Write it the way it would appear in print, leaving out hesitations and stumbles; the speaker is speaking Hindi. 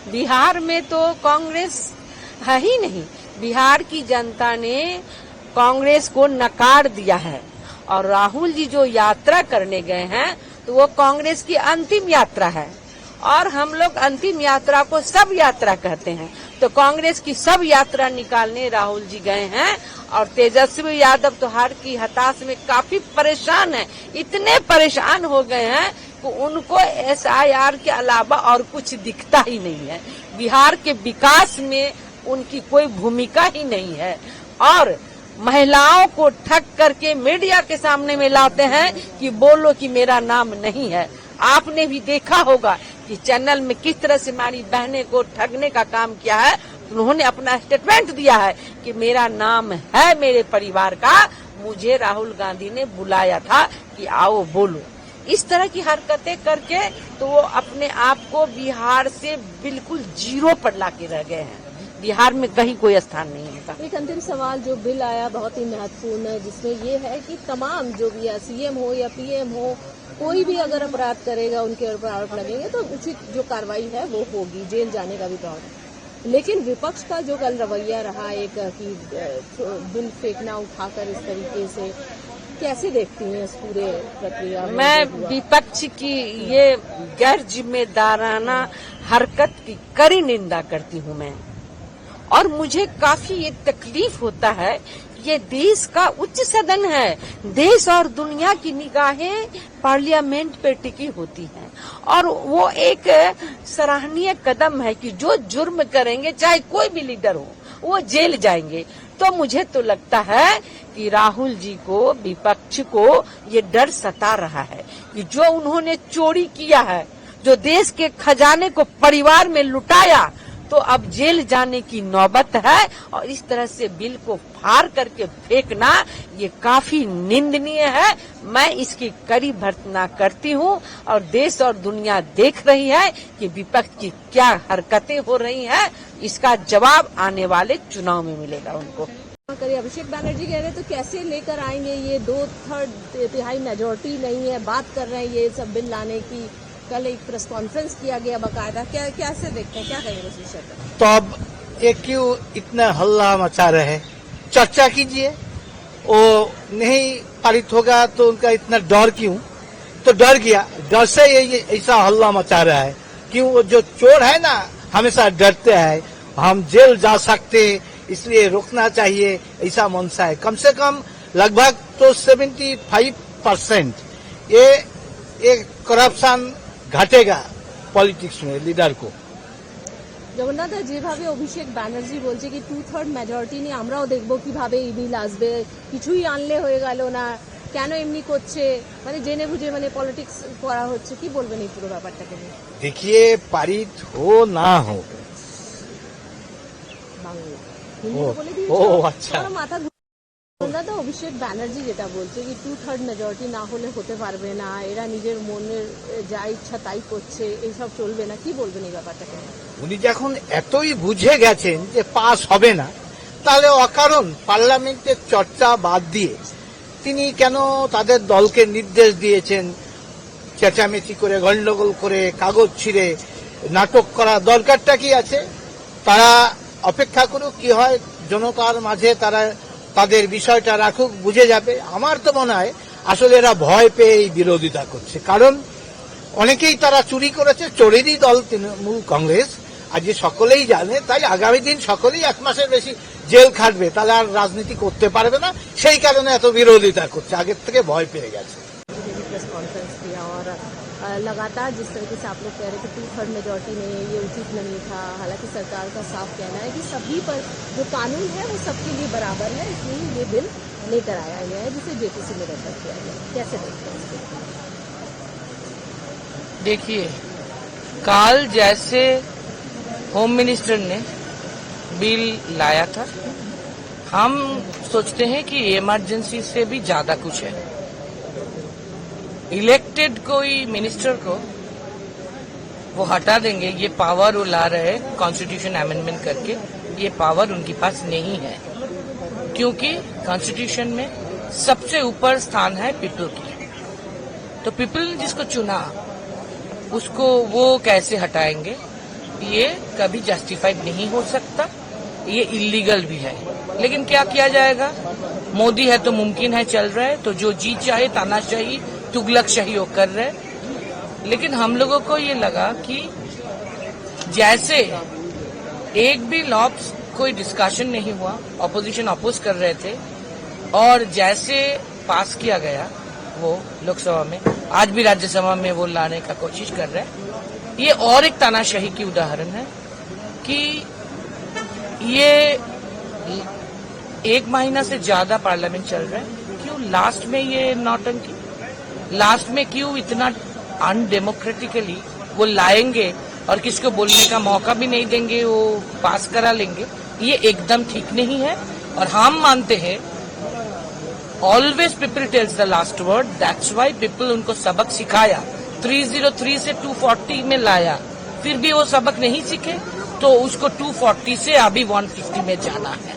बिहार में तो कांग्रेस है ही नहीं। बिहार की जनता ने कांग्रेस को नकार दिया है और राहुल जी जो यात्रा करने गए हैं तो वो कांग्रेस की अंतिम यात्रा है और हम लोग अंतिम यात्रा को सब यात्रा कहते हैं। तो कांग्रेस की सब यात्रा निकालने राहुल जी गए हैं और तेजस्वी यादव तो हार की हताश में काफी परेशान है। इतने परेशान हो गए हैं कि उनको SIR के अलावा और कुछ दिखता ही नहीं है। बिहार के विकास में उनकी कोई भूमिका ही नहीं है और महिलाओं को ठग करके मीडिया के सामने में लाते हैं कि बोलो कि मेरा नाम नहीं है। आपने भी देखा होगा कि चैनल में किस तरह से हमारी बहनें को ठगने का काम किया है। उन्होंने अपना स्टेटमेंट दिया है कि मेरा नाम है मेरे परिवार का, मुझे राहुल गांधी ने बुलाया था कि आओ बोलो। इस तरह की हरकतें करके तो वो अपने आप को बिहार से बिल्कुल जीरो पर लाके रह गए हैं। बिहार में कहीं कोई स्थान नहीं होता। एक अंतिम सवाल, जो बिल आया बहुत ही महत्वपूर्ण है, जिसमें ये है कि तमाम जो भी है CM हो या PM हो, कोई भी अगर अपराध करेगा उनके ऊपर आरोप लगेंगे तो उचित जो कार्रवाई है वो होगी, जेल जाने का भी प्रावधान। लेकिन विपक्ष का जो कल रवैया रहा एक कि बिल फेंकना उठाकर इस तरीके से, कैसे देखती हैं इस पूरे प्रक्रिया में? मैं विपक्ष की ये गैर जिम्मेदाराना हरकत की कड़ी निंदा करती हूँ मैं, और मुझे काफी ये तकलीफ होता है। ये देश का उच्च सदन है, देश और दुनिया की निगाहें पार्लियामेंट पे टिकी होती हैं और वो एक सराहनीय कदम है कि जो जुर्म करेंगे चाहे कोई भी लीडर हो वो जेल जाएंगे। तो मुझे तो लगता है कि राहुल जी को, विपक्ष को ये डर सता रहा है कि जो उन्होंने चोरी किया है, जो देश के खजाने को परिवार में लुटाया, तो अब जेल जाने की नौबत है और इस तरह से बिल को फाड़ करके फेंकना ये काफी निंदनीय है। मैं इसकी कड़ी भर्त्सना करती हूँ और देश और दुनिया देख रही है कि विपक्ष की क्या हरकतें हो रही हैं। इसका जवाब आने वाले चुनाव में मिलेगा उनको। अभिषेक बनर्जी कह रहे हैं तो कैसे लेकर आएंगे, ये 2/3 मेजोरिटी नहीं है, बात कर रहे हैं ये सब बिल लाने की। कल एक प्रेस कॉन्फ्रेंस किया गया बाकायदा, कैसे देखते हैं, क्या कहेंगे उस विषय पर? तो अब ये क्यों इतना हल्ला मचा रहे हैं? चर्चा कीजिए, वो नहीं पारित होगा तो उनका इतना डर क्यों? तो डर गया, डर से ये ऐसा हल्ला मचा रहा है। क्यों? वो जो चोर है ना, हमेशा डरते हैं हम जेल जा सकते, इसलिए रोकना चाहिए, ऐसा मनसा है। कम से कम लगभग तो 75% ये करप्शन ঘাটেগা পলিটিক্স में লিডার को। জগন্নাথ, যেভাবে অভিষেক ব্যানার্জি বলছে কি 2/3 মেজরিটি নিয়ে আমরাও দেখবো কিভাবে এই বিল আসবে, কিছুই আনলে হয়ে গেল না, কেন এমনি করছে, মানে জেনে বুঝে মানে পলিটিক্স করা হচ্ছে, কি বলবেন এই পুরো ব্যাপারটাকে নিয়ে? देखिए, पारित हो ना हो, अच्छा মাথা দাদা, অভিষেক ব্যানার্জি যেটা বলছে কি 2/3 মেজরিটি না হলে হতে পারবে না, এরা নিজের মনের যা ইচ্ছা তাই করছে, এইসব চলবে না, কি বলবেন এই ব্যাপারটাকে? উনি যখন এতই বুঝে গেছেন যে পাস হবে না, তাহলে অকারণ পার্লামেন্টের চর্চা বাদ দিয়ে তিনি কেন তাদের দলকে নির্দেশ দিয়েছেন চেঁচামেচি করে, গন্ডগোল করে, কাগজ ছিঁড়ে নাটক করা দরকারটা কি আছে? তারা অপেক্ষা করুক, কি হয় জনতার মাঝে তারা তাদের বিষয়টা রাখুক, বুঝে যাবে। আমার তো মনে হয় আসলে এরা ভয় পেয়ে বিরোধিতা করছে, কারণ অনেকেই তারা চুরি করেছে, চোরেরই দল তৃণমূল কংগ্রেস, আজ সকলেই জানে। তাই আগামী দিন সকলেই 1 মাসের বেশি জেল খাটবে, তাহলে আর রাজনীতি করতে পারবে না, সেই কারণে এত বিরোধিতা করছে, আগের থেকে ভয় পেয়ে গেছে। लगातार जिस तरीके से आप लोग कह रहे थे 2/3 मेजोरिटी में ये उचित नहीं था, हालांकि सरकार का साफ कहना है कि सभी पर जो कानून है वो सबके लिए बराबर है, इसलिए ये बिल लेकर आया गया है जिसे JPC में रेफर किया गया। कैसे देखते हैं इसको? देखिए, कल जैसे होम मिनिस्टर ने बिल लाया था, हम सोचते हैं कि इमरजेंसी से भी ज्यादा कुछ है। इलेक्टेड कोई मिनिस्टर को वो हटा देंगे, ये पावर वो ला रहे कॉन्स्टिट्यूशन अमेंडमेंट करके, ये पावर उनके पास नहीं है, क्योंकि कॉन्स्टिट्यूशन में सबसे ऊपर स्थान है पीपल की। तो पीपल ने जिसको चुना उसको वो कैसे हटाएंगे? ये कभी जस्टिफाइड नहीं हो सकता, ये इलीगल भी है। लेकिन क्या किया जाएगा, मोदी है तो मुमकिन है, चल रहा है, तो जो जी चाहे तानाशाही तुगलकशाही वो कर रहे हैं। लेकिन हम लोगों को ये लगा कि जैसे एक भी लॉ कोई डिस्कशन नहीं हुआ, ऑपोजिशन अपोज कर रहे थे, और जैसे पास किया गया वो लोकसभा में, आज भी राज्यसभा में वो लाने का कोशिश कर रहे हैं। ये और एक तानाशाही की उदाहरण है कि ये 1 महीना से ज्यादा पार्लियामेंट चल रहा है, क्यों लास्ट में ये नौटंकी, लास्ट में क्यों इतना अनडेमोक्रेटिकली वो लाएंगे और किसको बोलने का मौका भी नहीं देंगे, वो पास करा लेंगे। ये एकदम ठीक नहीं है। और हम मानते हैं always people tells the last word, that's why people उनको सबक सिखाया, 303 से 240 में लाया, फिर भी वो सबक नहीं सीखे, तो उसको 240 से अभी 150 में जाना है।